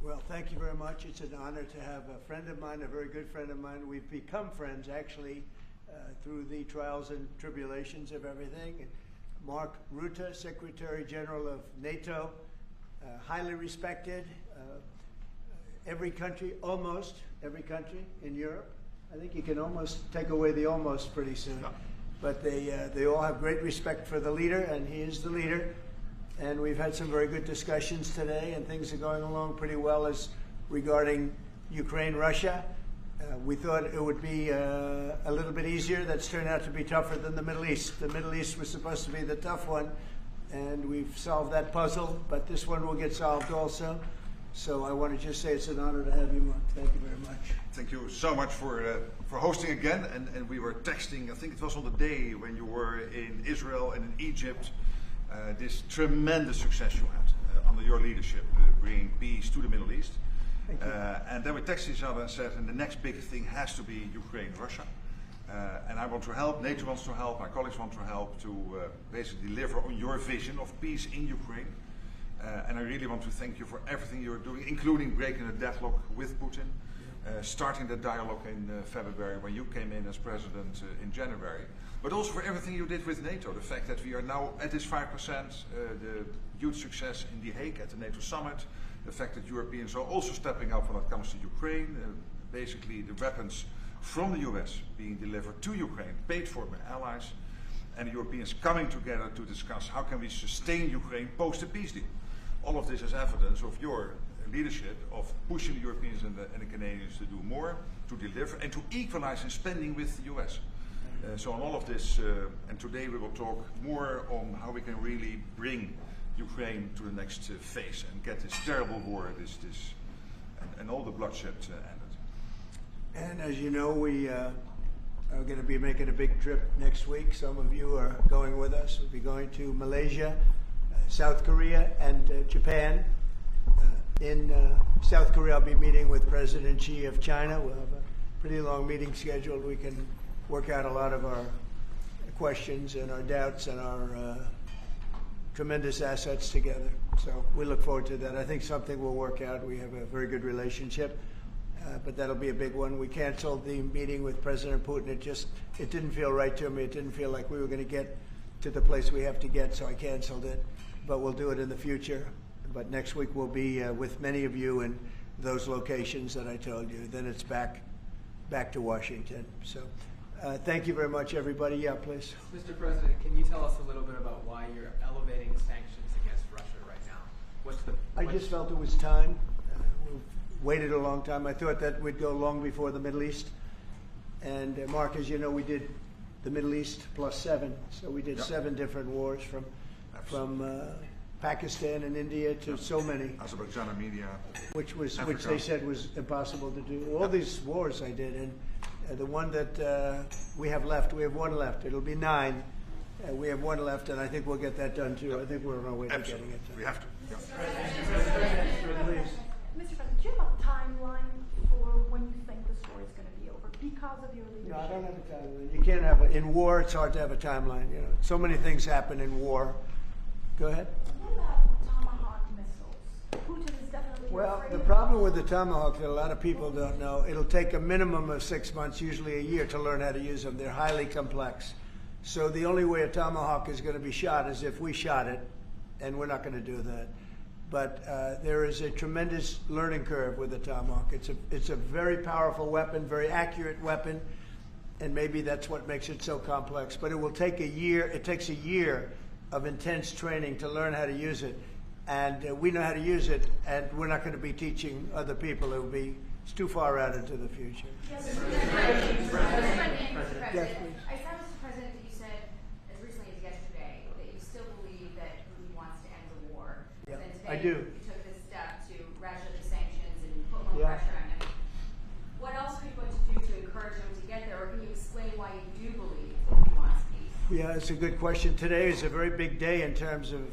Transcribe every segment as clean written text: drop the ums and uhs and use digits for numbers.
Well, thank you very much. It's an honor to have a friend of mine, a very good friend of mine. We've become friends, actually, through the trials and tribulations of everything. Mark Rutte, Secretary General of NATO, highly respected. Every country, almost every country in Europe. I think you can almost take away the almost pretty soon. No. But they all have great respect for the leader, and he is the leader. And we've had some very good discussions today, and things are going along pretty well as regarding Ukraine, Russia. We thought it would be a little bit easier. That's turned out to be tougher than the Middle East. The Middle East was supposed to be the tough one, and we've solved that puzzle, but this one will get solved also. So I want to just say it's an honor to have you, Mark. Thank you very much. Thank you so much for hosting again. And we were texting, I think it was on the day when you were in Israel and in Egypt, this tremendous success you had under your leadership, bringing peace to the Middle East. Thank you. And then we texted each other and said, and the next big thing has to be Ukraine, Russia. And I want to help, NATO wants to help, my colleagues want to help to basically deliver on your vision of peace in Ukraine. And I really want to thank you for everything you're doing, including breaking the deadlock with Putin, starting the dialogue in February when you came in as president in January, but also for everything you did with NATO, the fact that we are now at this 5%, the huge success in The Hague at the NATO summit, the fact that Europeans are also stepping up when it comes to Ukraine, basically the weapons from the US being delivered to Ukraine, paid for by allies, and the Europeans coming together to discuss how can we sustain Ukraine post the peace deal. All of this is evidence of your leadership of pushing the Europeans and the Canadians to do more, to deliver, and to equalize in spending with the US. So on all of this, and today we will talk more on how we can really bring Ukraine to the next phase and get this terrible war, and all the bloodshed ended. And as you know, we are going to be making a big trip next week. Some of you are going with us. We'll be going to Malaysia, South Korea, and Japan. In South Korea, I'll be meeting with President Xi of China. We'll have a pretty long meeting scheduled. We can work out a lot of our questions and our doubts and our tremendous assets together. So we look forward to that. I think something will work out. We have a very good relationship, but that'll be a big one. We canceled the meeting with President Putin. It didn't feel right to me. It didn't feel like we were going to get to the place we have to get, so I canceled it. But we'll do it in the future. But next week we'll be with many of you in those locations that I told you. Then it's back to Washington. So thank you very much, everybody. Yeah, please. Mr. President, can you tell us a little bit about why you're elevating sanctions against Russia right now? I just felt it was time. We've waited a long time. I thought that we'd go long before the Middle East. And Mark, as you know, we did the Middle East +7. So we did 7 different wars from Pakistan and India to so many. Azerbaijan, Armenia. Which they said was impossible to do. All these wars I did, and the one that we have left, we have one left. It'll be 9. We have one left, and I think we'll get that done too. I think we're on our way to getting it done. We have to. Yeah. Mr. President, do you have a timeline for when you think this war is going to be over because of your leadership? No, I don't have a timeline. You can't have in war. It's hard to have a timeline. You know, so many things happen in war. Go ahead. What about Tomahawk missiles? Putin is definitely Well, the problem with the Tomahawk that a lot of people don't know, it'll take a minimum of 6 months, usually a year, to learn how to use them. They're highly complex. So the only way a Tomahawk is going to be shot is if we shot it, and we're not going to do that. But there is a tremendous learning curve with the Tomahawk. It's a very powerful weapon, very accurate weapon, and maybe that's what makes it so complex. But it will take a year. It takes a year of intense training to learn how to use it. And we know how to use it, and we're not going to be teaching other people. It's too far out into the future. Yes, Mr. President. Yes, please. I saw, Mr. President, that you said as recently as yesterday that you still believe that Putin wants to end the war. Yeah, and today I do. You took this step to ratchet the sanctions and put more pressure on him. What else are you going to do to encourage him to get there, or can you explain why you do believe he wants peace? Yeah, it's a good question. Today is a very big day in terms of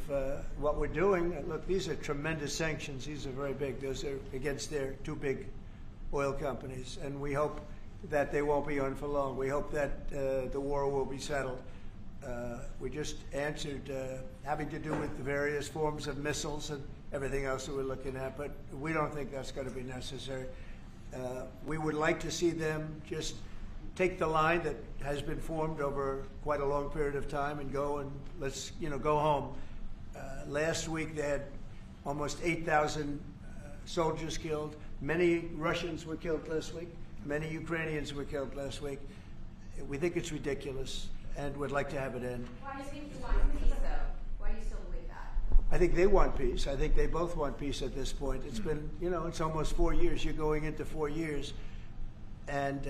what we're doing. Look, these are tremendous sanctions. These are very big. Those are against their 2 big oil companies. And we hope that they won't be on for long. We hope that the war will be settled. We just answered having to do with the various forms of missiles everything else that we're looking at, but we don't think that's going to be necessary. We would like to see them just take the line that has been formed over quite a long period of time and go and let's go home. Last week they had almost 8,000 soldiers killed. Many Russians were killed last week. Many Ukrainians were killed last week. We think it's ridiculous and would like to have it end. Why do you think you want peace, though? Why do you still believe that? I think they want peace. I think they both want peace at this point. It's been, it's almost 4 years. You're going into 4 years. And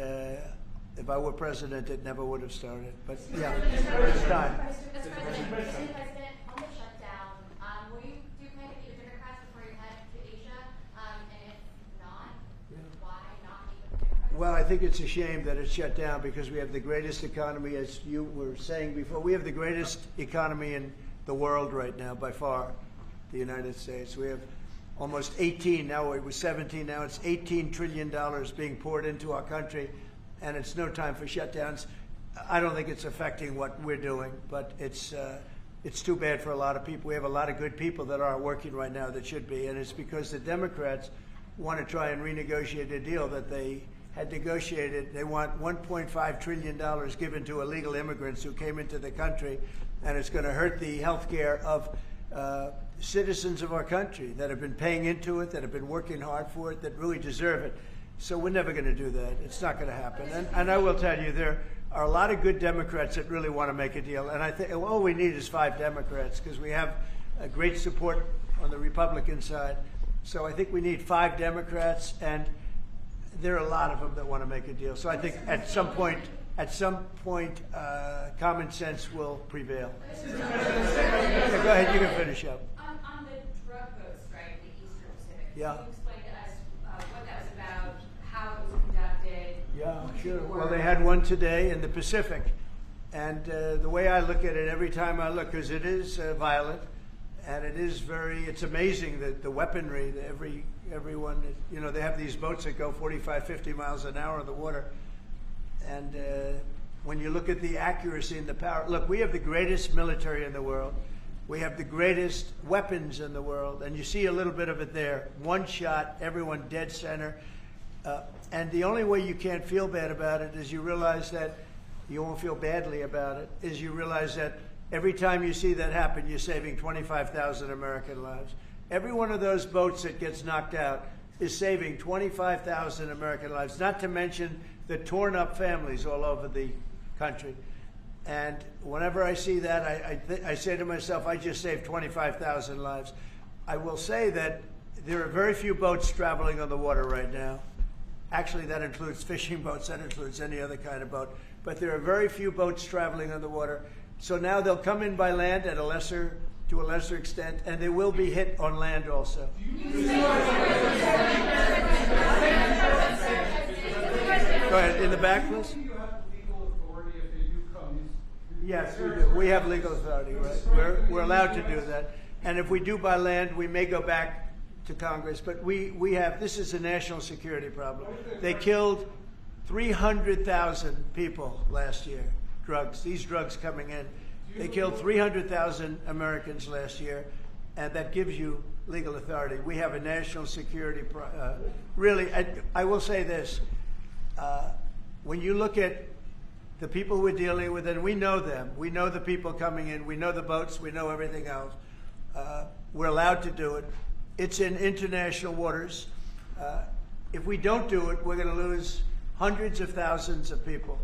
if I were president, it never would have started. But yeah, it's time. Mr. President, on the shutdown, do you plan to meet with Democrats before you head to Asia? And if not, why not meet with Democrats? Well, I think it's a shame that it's shut down because we have the greatest economy, as you were saying before. We have the greatest economy in the world right now, by far, the United States. We have almost 18, now it was 17, now it's $18 trillion being poured into our country, and it's no time for shutdowns. I don't think it's affecting what we're doing, but it's too bad for a lot of people. We have a lot of good people that aren't working right now that should be, and it's because the Democrats want to try and renegotiate a deal that they had negotiated. They want $1.5 trillion given to illegal immigrants who came into the country, and it's going to hurt the health care of citizens of our country that have been paying into it, that have been working hard for it, that really deserve it. So we're never going to do that. It's not going to happen. And I will tell you, there are a lot of good Democrats that really want to make a deal. And I think all we need is 5 Democrats because we have great support on the Republican side. So I think we need 5 Democrats, and there are a lot of them that want to make a deal. So I think at some point, common sense will prevail. Yeah, go ahead, you can finish up. On the drug boats, right, the Eastern Pacific, Yeah. can you explain to us what that was about, how it was conducted? Yeah, sure. Well, they had one today in the Pacific. And the way I look at it, every time I look, because it is violent, and it is it's amazing that the weaponry, that everyone, they have these boats that go 45, 50 miles an hour in the water. And when you look at the accuracy and the power, look, we have the greatest military in the world. We have the greatest weapons in the world. And you see a little bit of it there. One shot, everyone dead center. And the only way you can't feel bad about it is you realize that you won't feel badly about it, is you realize that every time you see that happen, you're saving 25,000 American lives. Every one of those boats that gets knocked out is saving 25,000 American lives, not to mention the torn up families all over the country. And whenever I see that, I say to myself, I just saved 25,000 lives. I will say that there are very few boats traveling on the water right now. Actually, that includes fishing boats, that includes any other kind of boat. But there are very few boats traveling on the water. So now they'll come in by land to a lesser extent, and they will be hit on land also. Go ahead, in the back, please. Do you have legal authority if they do come? Yes, we do. We have legal authority, right? We're allowed to do that. And if we do by land, we may go back to Congress. But we have, this is a national security problem. They killed 300,000 people last year, these drugs coming in. They killed 300,000 Americans last year, and that gives you legal authority. We have a national security, really, I will say this. When you look at the people we're dealing with, and we know them, we know the people coming in, we know the boats, we know everything else. We're allowed to do it. It's in international waters. If we don't do it, we're going to lose hundreds of thousands of people.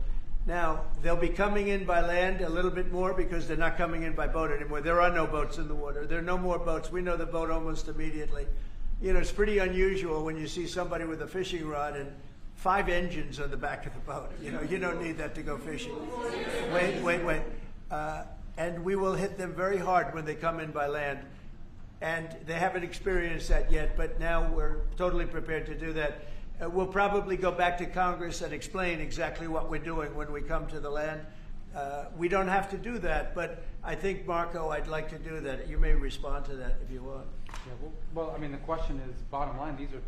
Now, they'll be coming in by land a little bit more because they're not coming in by boat anymore. There are no boats in the water. There are no more boats. We know the boat almost immediately. It's pretty unusual when you see somebody with a fishing rod and 5 engines on the back of the boat. You don't need that to go fishing. Wait. And we will hit them very hard when they come in by land. And they haven't experienced that yet, but now we're totally prepared to do that. We'll probably go back to Congress and explain exactly what we're doing when we come to the land. We don't have to do that, but I think, Marco, I'd like to do that. You may respond to that if you want. Yeah, well, I mean, the question is, bottom line, these are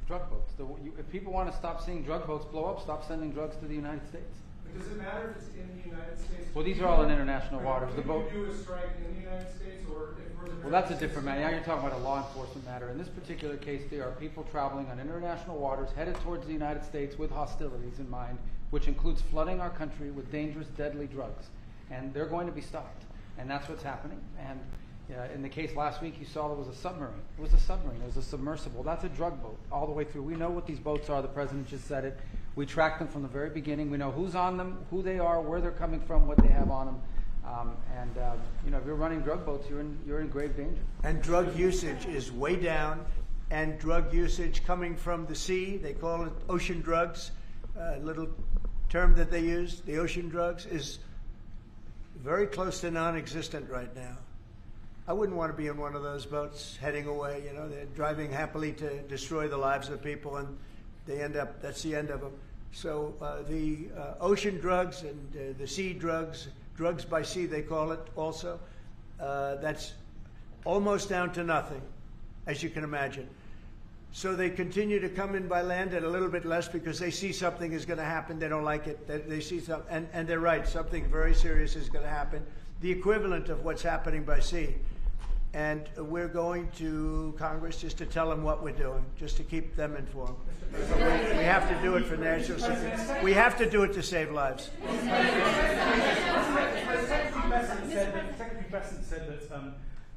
drug boats. If people want to stop seeing drug boats blow up, stop sending drugs to the United States. Does it matter if it's in the United States? Well, these are all in international waters. The Can boat. you do a strike in the United States, or if we're the Well, that's a different matter. Now you're talking about a law enforcement matter. In this particular case, there are people traveling on international waters headed towards the United States with hostilities in mind, which includes flooding our country with dangerous, deadly drugs. And they're going to be stopped. And that's what's happening. And in the case last week, you saw there was a submarine. It was a submarine. It was a submersible. That's a drug boat all the way through. We know what these boats are. The president just said it. We track them from the very beginning. We know who's on them, who they are, where they're coming from, what they have on them. If you're running drug boats, you're in grave danger. And drug usage is way down, and drug usage coming from the sea, they call it ocean drugs, little term that they use, the ocean drugs, is very close to non-existent right now. I wouldn't want to be in one of those boats heading away. They're driving happily to destroy the lives of people, and they end up, that's the end of them. So the ocean drugs and the sea drugs, drugs by sea they call it also, that's almost down to nothing, as you can imagine. So they continue to come in by land at a little bit less because they see something is going to happen. They don't like it. They see something, and they're right. Something very serious is going to happen. The equivalent of what's happening by sea. And we're going to Congress just to tell them what we're doing, just to keep them informed. But we have to do it for national security. We have to do it to save lives. Secretary Besant said that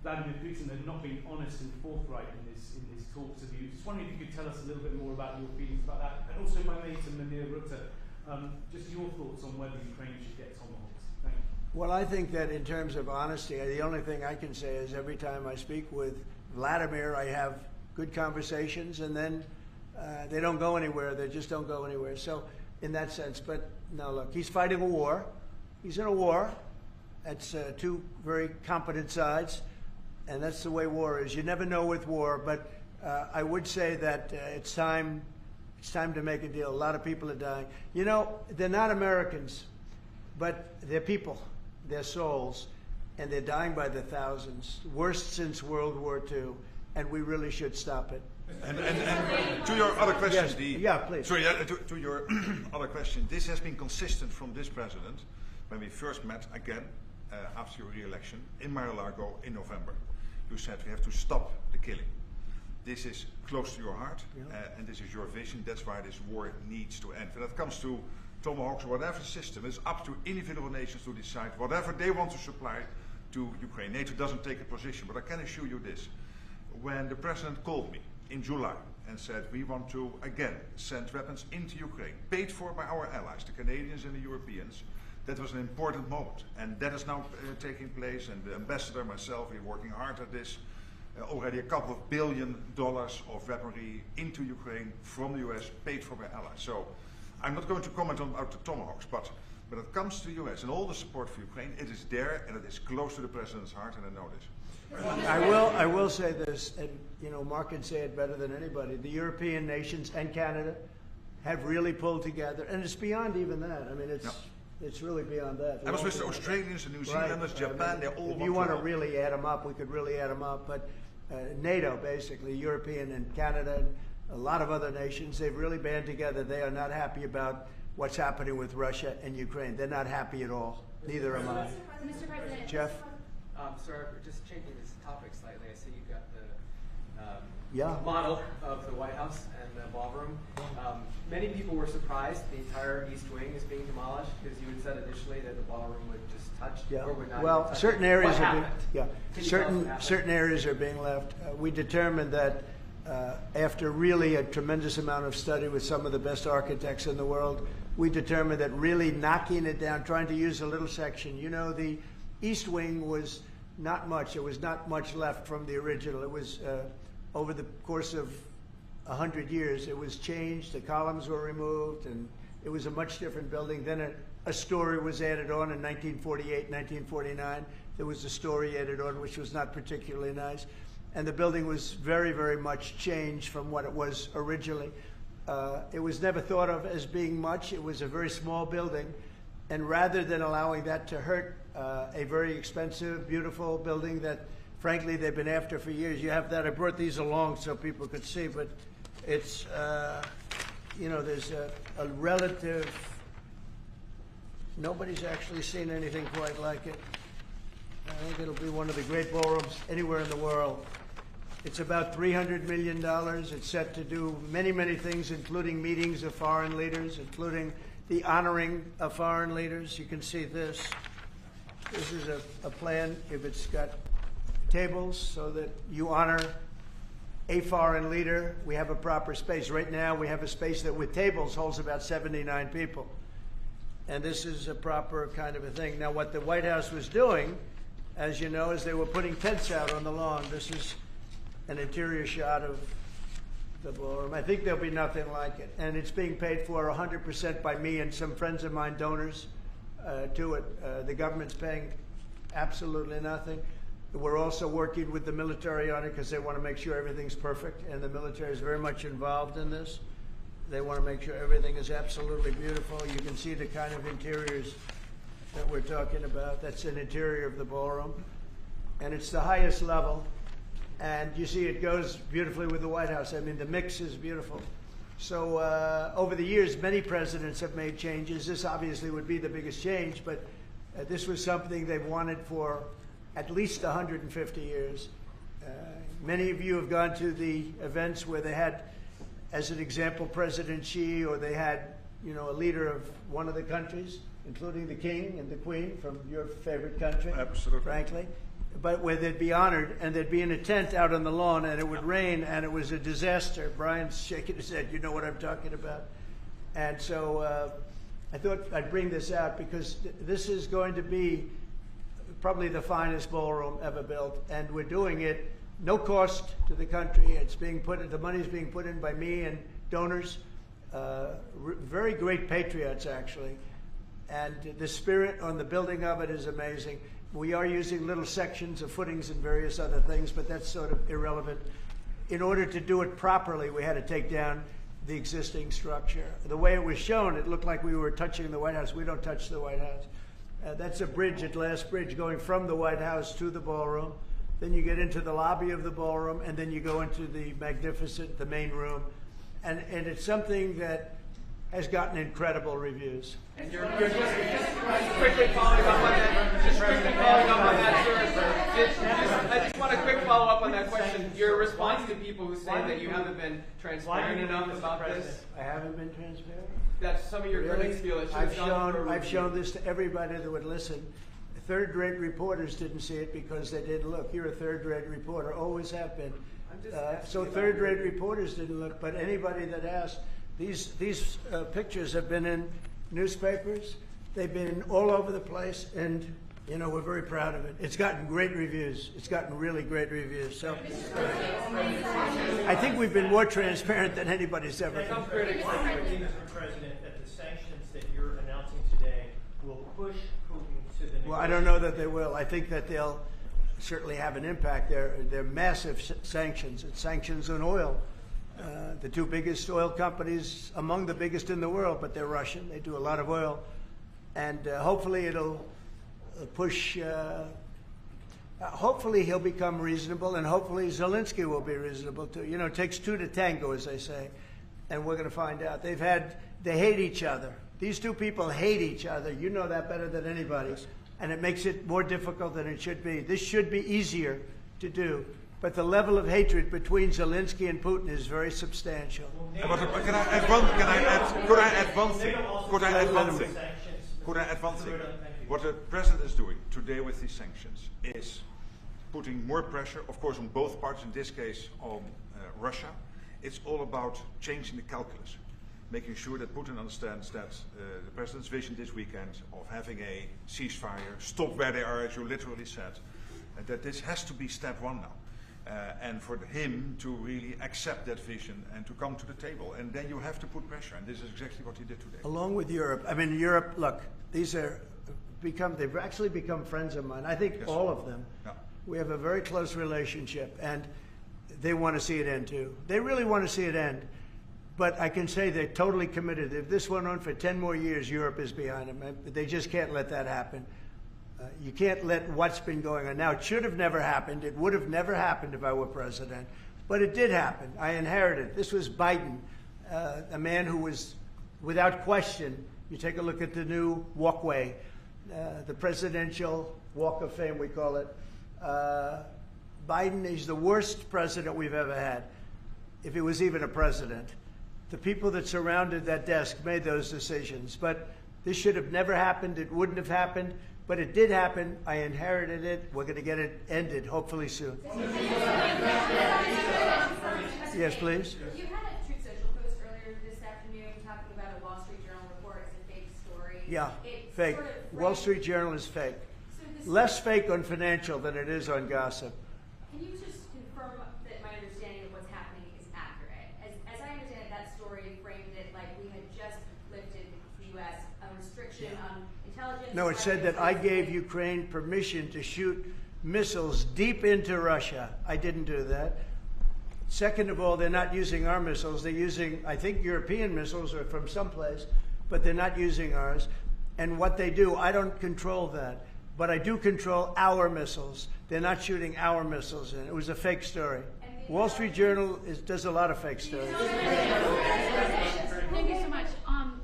Vladimir Putin had not been honest and forthright in his talks with you. Just wondering if you could tell us a little bit more about your feelings about that, and also if I may to Mimir Rutte, just your thoughts on whether Ukraine should get tomahawks. Thank you. Well, I think that in terms of honesty, the only thing I can say is every time I speak with Vladimir, I have good conversations, and then they don't go anywhere. They just don't go anywhere. So in that sense, but no, look, he's fighting a war. He's in a war. That's two very competent sides, and that's the way war is. You never know with war, but I would say that it's time to make a deal. A lot of people are dying. They're not Americans, but they're people. They're souls, and they're dying by the thousands, worst since World War II, and we really should stop it. And to your other question, yes. Please. Sorry, to your other question, this has been consistent from this president when we first met again after your re-election in Mar-a-Lago in November. You said we have to stop the killing. This is close to your heart, and this is your vision. That's why this war needs to end. When it comes to tomahawks or whatever system, it's up to individual nations to decide whatever they want to supply to Ukraine. NATO doesn't take a position, but I can assure you this. When the president called me in July and said we want to again send weapons into Ukraine, paid for by our allies, the Canadians and the Europeans, that was an important moment. And that is now taking place, and the ambassador, myself, we're working hard at this. Already a couple of $1 billion of weaponry into Ukraine from the US, paid for by allies. So I'm not going to comment on about the tomahawks, but when it comes to the US and all the support for Ukraine, it is there and it is close to the president's heart, and I know this. I will say this, and Mark can say it better than anybody. The European nations and Canada have really pulled together, and it's beyond even that. I mean, it's really beyond that. I was with the Australians and New Zealanders, Japan. They all. If you want to really add them up, we could really add them up. But NATO, basically, European and Canada, and a lot of other nations, they've really band together. They are not happy about what's happening with Russia and Ukraine. They're not happy at all. Neither am I. Mr. President. Jeff? Sir, just changing this topic slightly, I see you've got Yeah. model of the White House and the ballroom. Many people were surprised the entire East Wing is being demolished because you had said initially that the ballroom would just touch or would not. Well, even touch certain it. areas What are being, happened? certain areas are being left. We determined that after really a tremendous amount of study with some of the best architects in the world, we determined that really knocking it down, trying to use a little section. The East Wing was not much. There was not much left from the original. It was over the course of 100 years, it was changed. The columns were removed, and it was a much different building. Then a story was added on in 1948, 1949. There was a story added on, which was not particularly nice. And the building was very, very much changed from what it was originally. It was never thought of as being much. It was a very small building. And rather than allowing that to hurt a very expensive, beautiful building that, frankly, they've been after for years. You have that. I brought these along so people could see, but it's, there's a relative Nobody's actually seen anything quite like it. I think it'll be one of the great ballrooms anywhere in the world. It's about $300 million. It's set to do many, many things, including meetings of foreign leaders, including the honoring of foreign leaders. You can see this. This is a plan. If it's got tables so that you honor a foreign leader, we have a proper space. Right now, we have a space that with tables holds about 79 people. And this is a proper kind of a thing. Now, what the White House was doing, as you know, is they were putting tents out on the lawn. This is an interior shot of the ballroom. I think there'll be nothing like it. And it's being paid for 100% by me and some friends of mine, donors to it. The government's paying absolutely nothing. We're also working with the military on it because they want to make sure everything's perfect. And the military is very much involved in this. They want to make sure everything is absolutely beautiful. You can see the kind of interiors that we're talking about. That's an interior of the ballroom. And it's the highest level. And you see it goes beautifully with the White House. I mean, the mix is beautiful. So over the years, many presidents have made changes. This obviously would be the biggest change, but this was something they've wanted for at least 150 years. Many of you have gone to the events where they had, as an example, President Xi, or they had, you know, a leader of one of the countries, including the king and the queen from your favorite country, Absolutely. frankly. But where they'd be honored, and they'd be in a tent out on the lawn, and it would rain, and it was a disaster. Brian's shaking his head. You know what I'm talking about. And so I thought I'd bring this out because this is going to be probably the finest ballroom ever built, and we're doing it no cost to the country. It's being put, the money's being put in by me and donors, very great patriots actually, and the spirit on the building of it is amazing. We are using little sections of footings and various other things, but that's sort of irrelevant. In order to do it properly, we had to take down the existing structure. The way it was shown, it looked like we were touching the White House. We don't touch the White House. That's a bridge, a glass bridge, going from the White House to the ballroom. Then you get into the lobby of the ballroom, and then you go into the magnificent, the main room. And it's something that has gotten incredible reviews. And you're just quickly following up on that. Just quickly following up on that, sir. I just want a quick follow up on that question. Your response to people who say that you haven't been transparent enough about this. I haven't been transparent. That some of your critics feel it should have gone for a I've review. shown this to everybody that would listen. Third-rate reporters didn't see it because they didn't look. You're a third-rate reporter, always have been. So third-rate reporters didn't look, but anybody that asked, these pictures have been in newspapers. They've been all over the place, and you know we're very proud of it. It's gotten great reviews. It's gotten really great reviews. So I think we've been more transparent than anybody's ever been. Some critics think, Mr. President, that the sanctions that you're announcing today will push Putin to the negotiating. Well, I don't know that they will. I think that they'll certainly have an impact. They're massive sanctions. It's sanctions on oil. The two biggest oil companies, among the biggest in the world, but they're Russian. They do a lot of oil. And hopefully it'll push, hopefully he'll become reasonable, and hopefully Zelensky will be reasonable too. You know, it takes two to tango, as they say, and we're going to find out. They hate each other. These two people hate each other. You know that better than anybody. And it makes it more difficult than it should be. This should be easier to do. But the level of hatred between Zelensky and Putin is very substantial. Could I add one thing? What the president is doing today with these sanctions is putting more pressure, of course, on both parties, in this case on Russia. It's all about changing the calculus, making sure that Putin understands that the president's vision this weekend of having a ceasefire, stop where they are, as you literally said, that this has to be step one now. And for him to really accept that vision and to come to the table. And then you have to put pressure, and this is exactly what he did today. Along with Europe. I mean, Europe, look, they've actually become friends of mine. I think Yes. all of them. Yeah. We have a very close relationship, and they want to see it end too. They really want to see it end. But I can say they're totally committed. If this went on for 10 more years, Europe is behind them. They just can't let that happen. You can't let what's been going on. Now, it should have never happened. It would have never happened if I were president. But it did happen. I inherited. This was Biden, a man who was, without question, You take a look at the new walkway, the presidential walk of fame, we call it. Biden is the worst president we've ever had, if he was even a president. The people that surrounded that desk made those decisions. But this should have never happened. It wouldn't have happened. But it did happen. I inherited it. We're going to get it ended, hopefully soon. Yes, please. You had a Truth Social post earlier this afternoon talking about a Wall Street Journal report as a fake story. Yeah, It fake. sort of Wall framed- Street Journal is fake. So this- Less fake on financial than it is on gossip. Can you just confirm that my understanding of what's happening is accurate? As I understand it, that story framed it like we had just lifted the U.S. a restriction on intelligence. No, it said that I gave Ukraine permission to shoot missiles deep into Russia. I didn't do that. Second of all, they're not using our missiles. They're using, I think, European missiles or from someplace, but they're not using ours. And what they do, I don't control that. But I do control our missiles. They're not shooting our missiles in. It was a fake story. Wall Street Journal does a lot of fake stories. Thank you so much.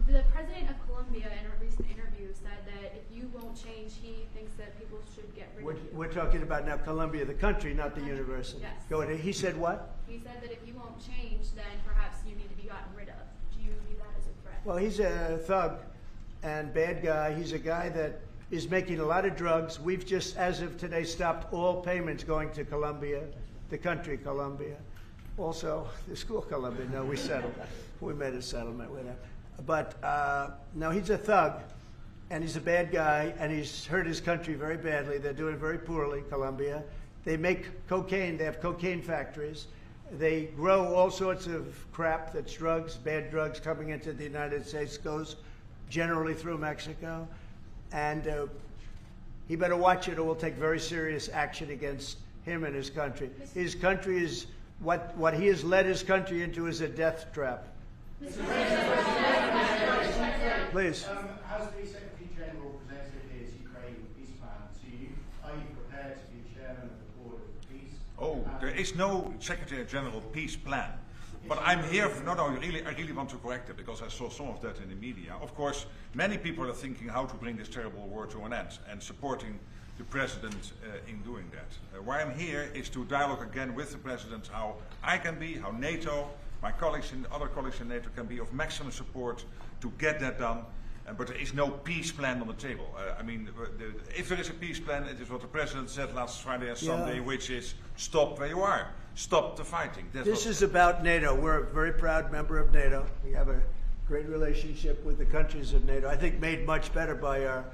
The president of Colombia in a recent interview said that if you won't change, he thinks that people should get rid of you. We're talking about now Columbia, the country, not the university. Yes. Go ahead. He said what? He said that if you won't change, then perhaps you need to be gotten rid of. Do you view that as a threat? Well, he's a thug and bad guy. He's a guy that is making a lot of drugs. We've just, as of today, stopped all payments going to Colombia, the country Colombia. Also, the school Colombia. No, we settled. We made a settlement with him. But no, he's a thug, and he's a bad guy, and he's hurt his country very badly. They're doing very poorly, Colombia. They make cocaine. They have cocaine factories. They grow all sorts of crap that's drugs, bad drugs coming into the United States, goes generally through Mexico. And he better watch it or we'll take very serious action against him and his country. His country is, what he has led his country into is a death trap. Please. Has the Secretary General presented his Ukraine peace plan to you? Are you prepared to be chairman of the board of peace? Oh, there is no Secretary General peace plan. But I'm here for, I really want to correct it because I saw some of that in the media. Of course, many people are thinking how to bring this terrible war to an end and supporting the President in doing that. Why I'm here is to dialogue again with the President how I can be, how NATO, my colleagues and other colleagues in NATO can be of maximum support to get that done. But there is no peace plan on the table. If there is a peace plan, it is what the President said last Friday and Sunday, which is stop where you are. Stop the fighting. This is about NATO. We're a very proud member of NATO. We have a great relationship with the countries of NATO. I think made much better by our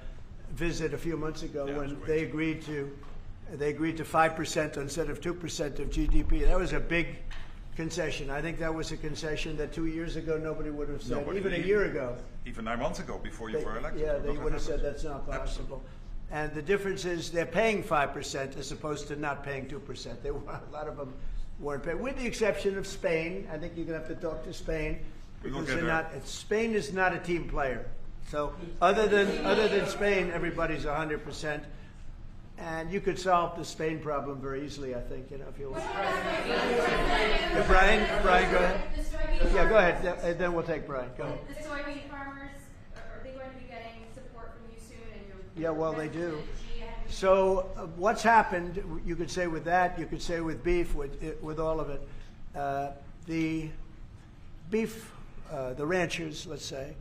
visit a few months ago when they agreed to 5% instead of 2% of GDP. That was a big concession. I think that was a concession that 2 years ago nobody would have said, even a year ago. Even 9 months ago, before you were elected. Yeah, they would have said that's not possible. And the difference is they're paying 5% as opposed to not paying 2%. A lot of them weren't paying, with the exception of Spain. I think you're going to have to talk to Spain because they're not. Spain is not a team player. So other than Spain, everybody's 100%. And you could solve the Spain problem very easily, I think, if you want. Brian, go ahead. Yeah, go ahead. Then we'll take Brian. Go ahead. The soybean farmers, are they going to be getting support from you soon? And yeah, well, they do. So what's happened, you could say with that, you could say with beef, with all of it. The beef, the ranchers, let's say,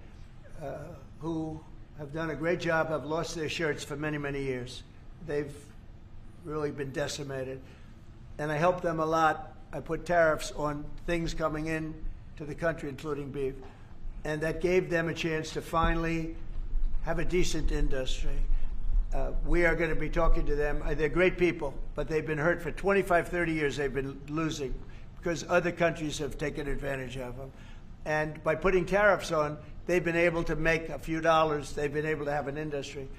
who have done a great job, have lost their shirts for many, many years. They've really been decimated. And I helped them a lot. I put tariffs on things coming in to the country, including beef. And that gave them a chance to finally have a decent industry. We are going to be talking to them. They're great people, but they've been hurt for 25, 30 years. They've been losing because other countries have taken advantage of them. And by putting tariffs on, they've been able to make a few dollars. They've been able to have an industry.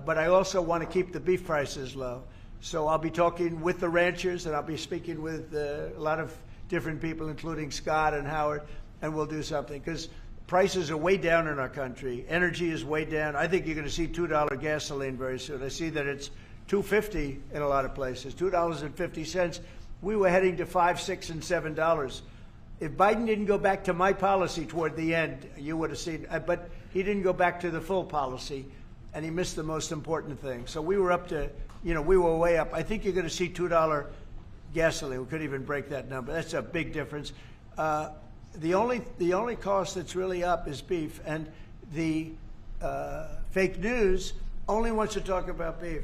But I also want to keep the beef prices low. So I'll be talking with the ranchers, and I'll be speaking with a lot of different people, including Scott and Howard, and we'll do something. Because prices are way down in our country. Energy is way down. I think you're going to see $2 gasoline very soon. I see that it's $2.50 in a lot of places, $2.50. We were heading to $5, $6, and $7 if Biden didn't go back to my policy toward the end, you would have seen, but he didn't go back to the full policy, and he missed the most important thing. So we were up to, we were way up. I think you're going to see $2 gasoline. We couldn't even break that number. That's a big difference. The only cost that's really up is beef, and the fake news only wants to talk about beef.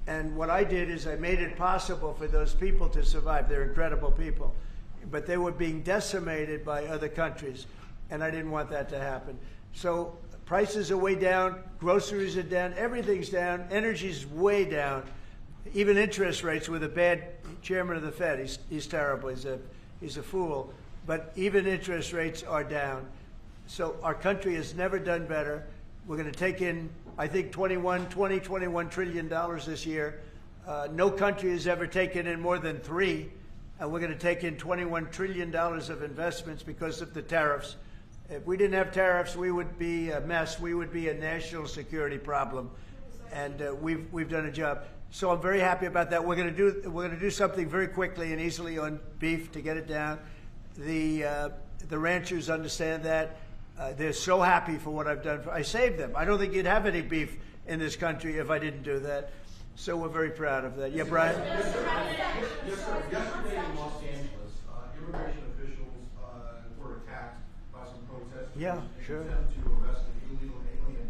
And what I did is I made it possible for those people to survive. They're incredible people, but they were being decimated by other countries, and I didn't want that to happen. So prices are way down, groceries are down, everything's down, energy's way down. Even interest rates with a bad chairman of the Fed. He's terrible. He's a fool. But even interest rates are down. So our country has never done better. We're going to take in, I think, $21 trillion this year. No country has ever taken in more than 3. And we're going to take in $21 trillion of investments because of the tariffs. If we didn't have tariffs, we would be a mess. We would be a national security problem. And we've done a job. So I'm very happy about that. We're going to do something very quickly and easily on beef to get it down. The ranchers understand that. They're so happy for what I've done. I saved them. I don't think you'd have any beef in this country if I didn't do that. So we're very proud of that. Yeah, Brian? Yes, sir. Yesterday in Los Angeles, immigration officials were attacked by some protesters. Yeah, sure. In an attempt to arrest an illegal alien.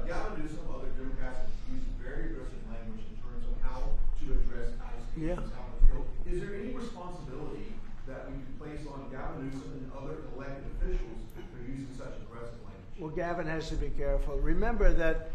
Gavin Newsom, other Democrats, have used very aggressive language in terms of how to address ICE cases out in the field. Is there any responsibility that we can place on Gavin Newsom and other elected officials for using such aggressive language? Well, Gavin has to be careful. Remember that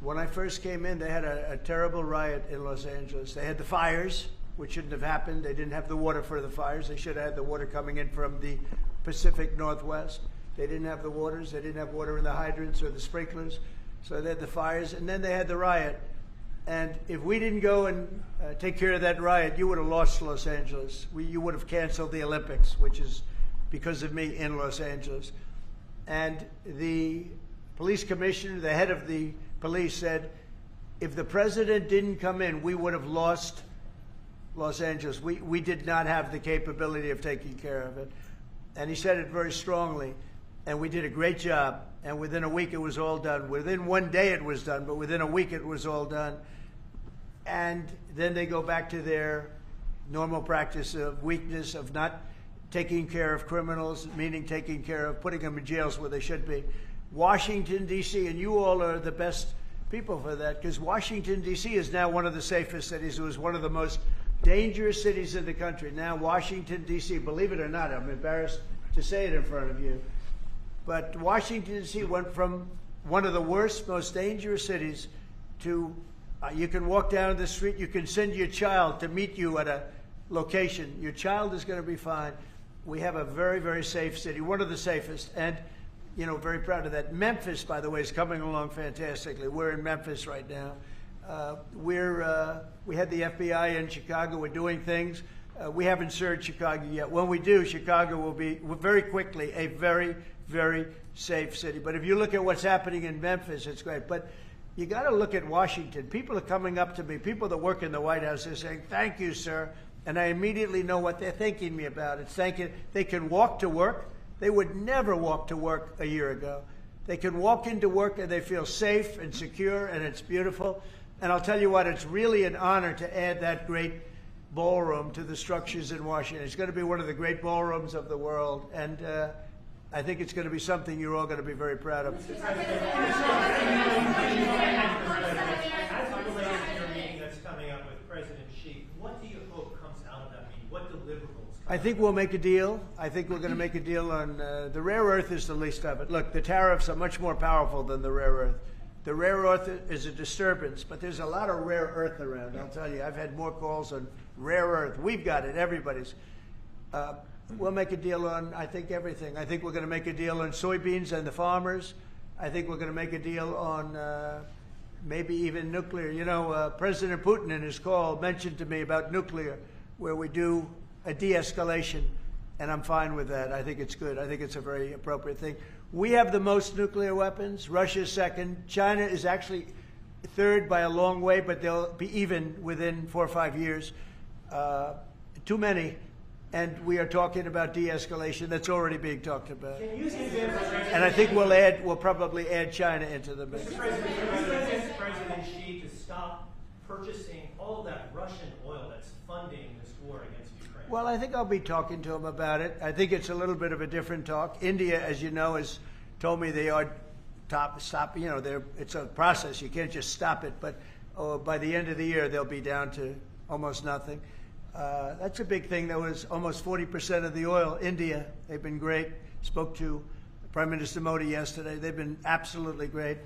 when I first came in, they had a terrible riot in Los Angeles. They had the fires, which shouldn't have happened. They didn't have the water for the fires. They should have had the water coming in from the Pacific Northwest. They didn't have the waters. They didn't have water in the hydrants or the sprinklers. So they had the fires, and then they had the riot. And if we didn't go and take care of that riot, you would have lost Los Angeles. You would have canceled the Olympics, which is because of me in Los Angeles. And the police commissioner, the head of the police, said, if the president didn't come in, we would have lost Los Angeles. We did not have the capability of taking care of it. And he said it very strongly. And we did a great job. And within a week, it was all done. Within one day, it was done. But within a week, it was all done. And then they go back to their normal practice of weakness, of not taking care of criminals, meaning taking care of putting them in jails where they should be. Washington, D.C., and you all are the best people for that, because Washington, D.C. is now one of the safest cities. It was one of the most dangerous cities in the country. Now Washington, D.C., believe it or not, I'm embarrassed to say it in front of you, but Washington, D.C. went from one of the worst, most dangerous cities to you can walk down the street, you can send your child to meet you at a location. Your child is going to be fine. We have a very, very safe city, one of the safest, and very proud of that. Memphis, by the way, is coming along fantastically. We're in Memphis right now. We had the FBI in Chicago. We're doing things. We haven't served Chicago yet. When we do, Chicago will be very quickly a very, very safe city. But if you look at what's happening in Memphis, it's great. But you got to look at Washington. People are coming up to me. People that work in the White House are saying, "Thank you, sir," and I immediately know what they're thanking me about. It's thanking. They can walk to work. They would never walk to work a year ago. They can walk into work and they feel safe and secure, and it's beautiful. And I'll tell you what, it's really an honor to add that great ballroom to the structures in Washington. It's going to be one of the great ballrooms of the world, and I think it's going to be something you're all going to be very proud of. That's coming up with President Xi. What do you hope comes out of that meeting? What deliverables? I think we'll make a deal. I think we're going to make a deal on the rare earth is the least of it. Look, the tariffs are much more powerful than the rare earth. The rare earth is a disturbance, but there's a lot of rare earth around. I'll tell you, I've had more calls on rare earth. We've got it. Everybody's. We'll make a deal on, I think, everything. I think we're going to make a deal on soybeans and the farmers. I think we're going to make a deal on maybe even nuclear. President Putin in his call mentioned to me about nuclear, where we do a de-escalation, and I'm fine with that. I think it's good. I think it's a very appropriate thing. We have the most nuclear weapons. Russia's second. China is actually third by a long way, but they'll be even within 4 or 5 years. Too many. and we are talking about de-escalation. That's already being talked about. Can you use an example? And I think we'll probably add China into the mix. Mr. President, can you convince President Xi to stop purchasing all of that Russian oil that's funding this war against Ukraine? Well, I think I'll be talking to him about it. I think it's a little bit of a different talk. India, as you know, has told me they are stop. You know, it's a process. You can't just stop it. But by the end of the year, they'll be down to almost nothing. That's a big thing. There was almost 40% of the oil. India, they've been great. Spoke to Prime Minister Modi yesterday. They've been absolutely great.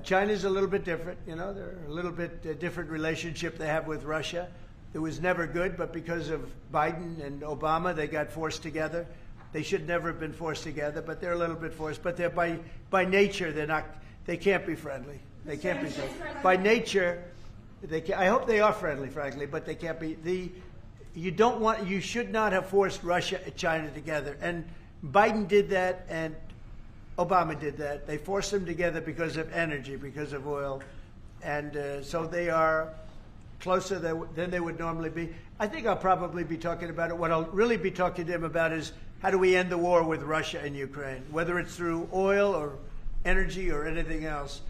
China's a little bit different. You know, they're a little bit different relationship they have with Russia. It was never good, but because of Biden and Obama, they got forced together. They should never have been forced together, but they're a little bit forced. But they're by nature, they're not. They can't be friendly. They can't be friendly. By nature, they can, I hope they are friendly, frankly, but they can't be. You should not have forced Russia and China together. And Biden did that, and Obama did that. They forced them together because of energy, because of oil, and so they are closer than they would normally be. I think I'll probably be talking about it. What I'll really be talking to him about is how do we end the war with Russia and Ukraine, whether it's through oil or energy or anything else.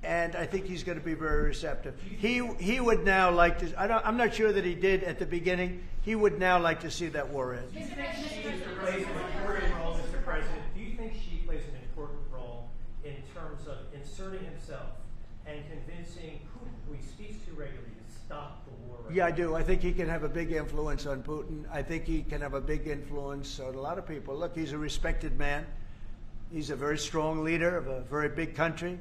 And I think he's going to be very receptive. He would now like to. I'm not sure that he did at the beginning. He would now like to see that war end. Do you think Xi plays an important role, Mr. President? Do you think Xi plays an important role in terms of inserting himself and convincing Putin, who he speaks to regularly, to stop the war? Yeah, I do. I think he can have a big influence on Putin. I think he can have a big influence on a lot of people. Look, he's a respected man. He's a very strong leader of a very big country.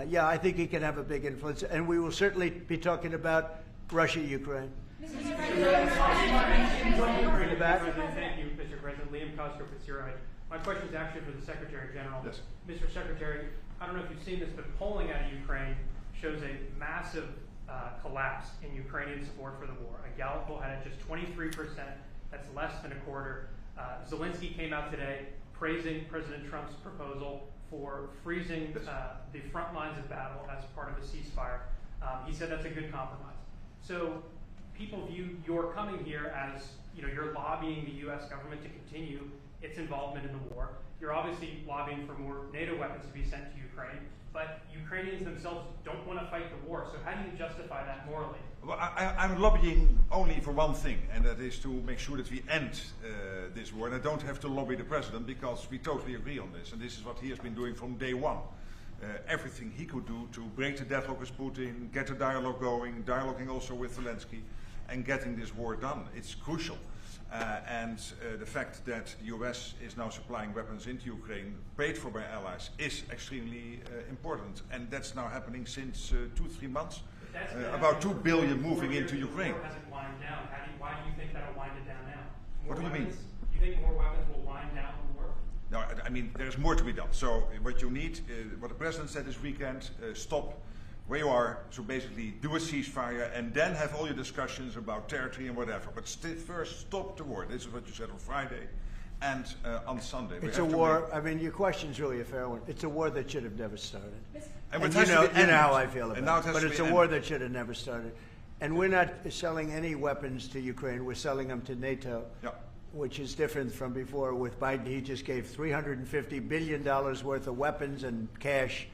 Yeah, I think he can have a big influence, and we will certainly be talking about Russia, Ukraine. Thank you, Mr. President. Liam Cosgrove with CRI. My question is actually for the Secretary General. Yes. Mr. Secretary, I don't know if you've seen this, but polling out of Ukraine shows a massive collapse in Ukrainian support for the war. A Gallup poll had it just 23%. That's less than a quarter. Zelensky came out today praising President Trump's proposal for freezing the front lines of battle as part of a ceasefire. He said that's a good compromise. So people view your coming here as, you know, you're lobbying the U.S. government to continue its involvement in the war. You're obviously lobbying for more NATO weapons to be sent to Ukraine, but Ukrainians themselves don't want to fight the war. So how do you justify that morally? Well, I'm lobbying only for one thing, and that is to make sure that we end this war. And I don't have to lobby the president because we totally agree on this. And this is what he has been doing from day one. Everything he could do to break the deadlock with Putin, get a dialogue going, dialoguing also with Zelensky, and getting this war done. It's crucial. And the fact that the US is now supplying weapons into Ukraine, paid for by allies, is extremely important. And that's now happening since 2-3 months. About 2 billion moving into Ukraine. The war hasn't wound down. Why do you think that'll wind it down now? What do you mean? You think more weapons will wind down the war? No, I mean, there's more to be done. So what you need, what the president said this weekend, stop where you are, so basically do a ceasefire and then have all your discussions about territory and whatever. But first, stop the war. This is what you said on Friday and on Sunday. It's a war. I mean, your question's really a fair one. It's a war that should have never started. And you know how I feel about it. But it's a war that should have never started. And we're not selling any weapons to Ukraine. We're selling them to NATO, which is different from before. With Biden, he just gave $350 billion worth of weapons and cash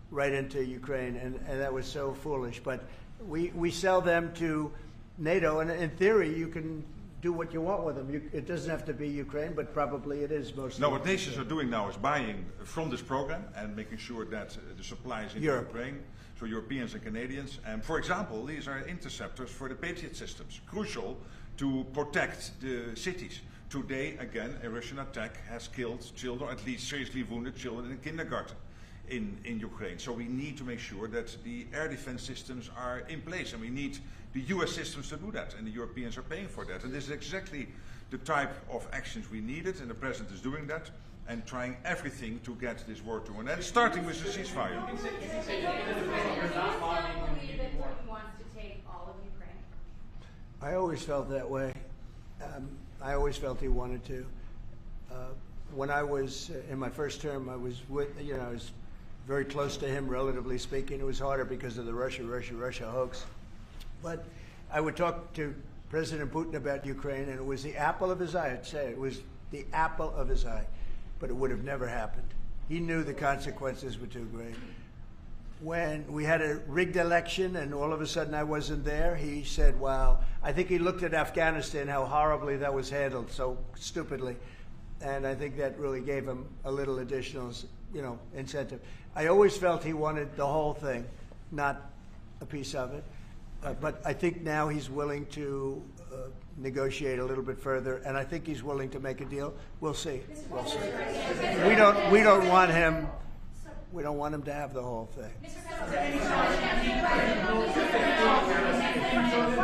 right into Ukraine, and that was so foolish. But we sell them to NATO, and in theory, you can do what you want with them. It doesn't have to be Ukraine, but probably it is mostly. No, what nations are doing now is buying from this program and making sure that the supply is in Ukraine, so Europeans and Canadians. And for example, these are interceptors for the Patriot systems, crucial to protect the cities. Today, again, a Russian attack has killed children, at least seriously wounded children in kindergarten in Ukraine. So we need to make sure that the air defense systems are in place, and we need the US systems to do that, and the Europeans are paying for that. And this is exactly the type of actions we needed, and the president is doing that and trying everything to get this war to an end, starting with the ceasefire. You can say that you're not believe that Putin wants to take all of Ukraine. I always felt that way. I always felt he wanted to. When I was in my first term, I was I was very close to him, relatively speaking. It was harder because of the Russia hoax. But I would talk to President Putin about Ukraine, and it was the apple of his eye. I'd say it was the apple of his eye, but it would have never happened. He knew the consequences were too great. When we had a rigged election and all of a sudden I wasn't there, he said, wow. I think he looked at Afghanistan, how horribly that was handled, so stupidly. And I think that really gave him a little additional, incentive. I always felt he wanted the whole thing, not a piece of it. But I think now he's willing to negotiate a little bit further, and I think he's willing to make a deal. We'll see. We'll see. We don't want him. We don't want him to have the whole thing. Go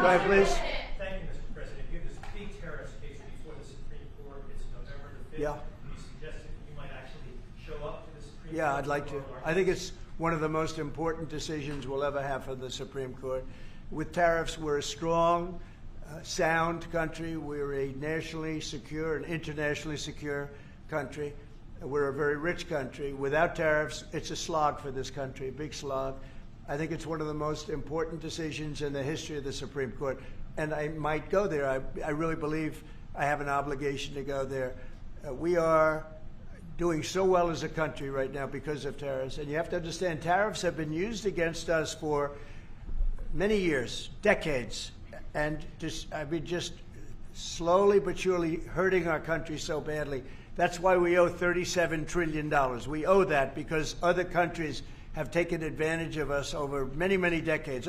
ahead, please. Thank you, Mr. President. You have this big terrorist case before the Supreme Court. It's November the 5th. Yeah. You suggested you might actually show up to the Supreme Court. Yeah, I'd like to. I think it's one of the most important decisions we'll ever have for the Supreme Court. With tariffs, we're a strong, sound country. We're a nationally secure and internationally secure country. We're a very rich country. Without tariffs, it's a slog for this country, a big slog. I think it's one of the most important decisions in the history of the Supreme Court. And I might go there. I really believe I have an obligation to go there. We are doing so well as a country right now because of tariffs. And you have to understand, tariffs have been used against us for many years, decades. And just slowly but surely hurting our country so badly. That's why we owe $37 trillion. We owe that because other countries have taken advantage of us over many, many decades,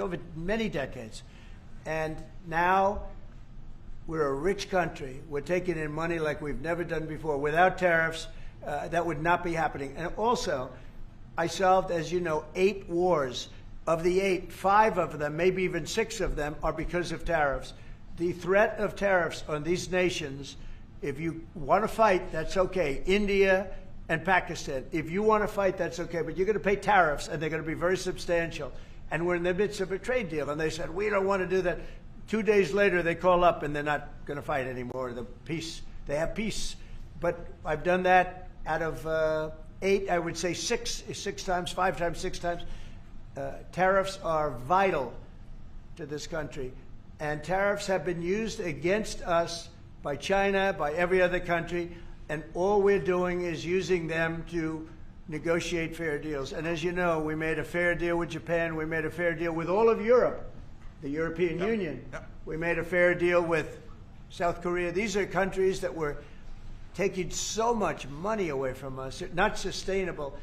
And now we're a rich country. We're taking in money like we've never done before. Without tariffs, that would not be happening. And also, I solved, as you know, 8 wars. Of the 8, 5 of them, maybe even 6 of them, are because of tariffs. The threat of tariffs on these nations, if you want to fight, that's okay. India and Pakistan. If you want to fight, that's okay. But you're going to pay tariffs, and they're going to be very substantial. And we're in the midst of a trade deal. And they said, we don't want to do that. 2 days later, they call up, and they're not going to fight anymore. They have peace. But I've done that out of 8, I would say 6 times, 5 times, 6 times. Tariffs are vital to this country. And tariffs have been used against us by China, by every other country, and all we're doing is using them to negotiate fair deals. And as you know, we made a fair deal with Japan. We made a fair deal with all of Europe, the European Union. We made a fair deal with South Korea. These are countries that were taking so much money away from us, not sustainable.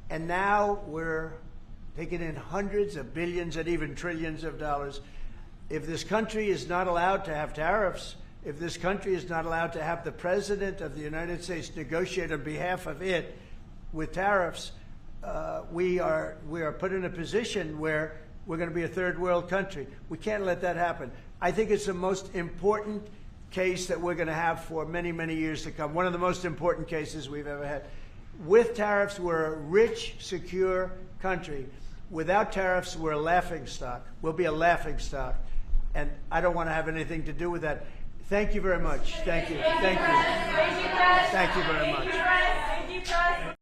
And now we're taking in hundreds of billions and even trillions of dollars. If this country is not allowed to have tariffs, if this country is not allowed to have the President of the United States negotiate on behalf of it with tariffs, we are put in a position where we're going to be a third world country. We can't let that happen. I think it's the most important case that we're going to have for many, many years to come. One of the most important cases we've ever had. With tariffs, we're a rich, secure country. Without tariffs, we're a laughingstock. We'll be a laughingstock. And I don't want to have anything to do with that. Thank you very much. Thank you. Thank you. Thank you very much.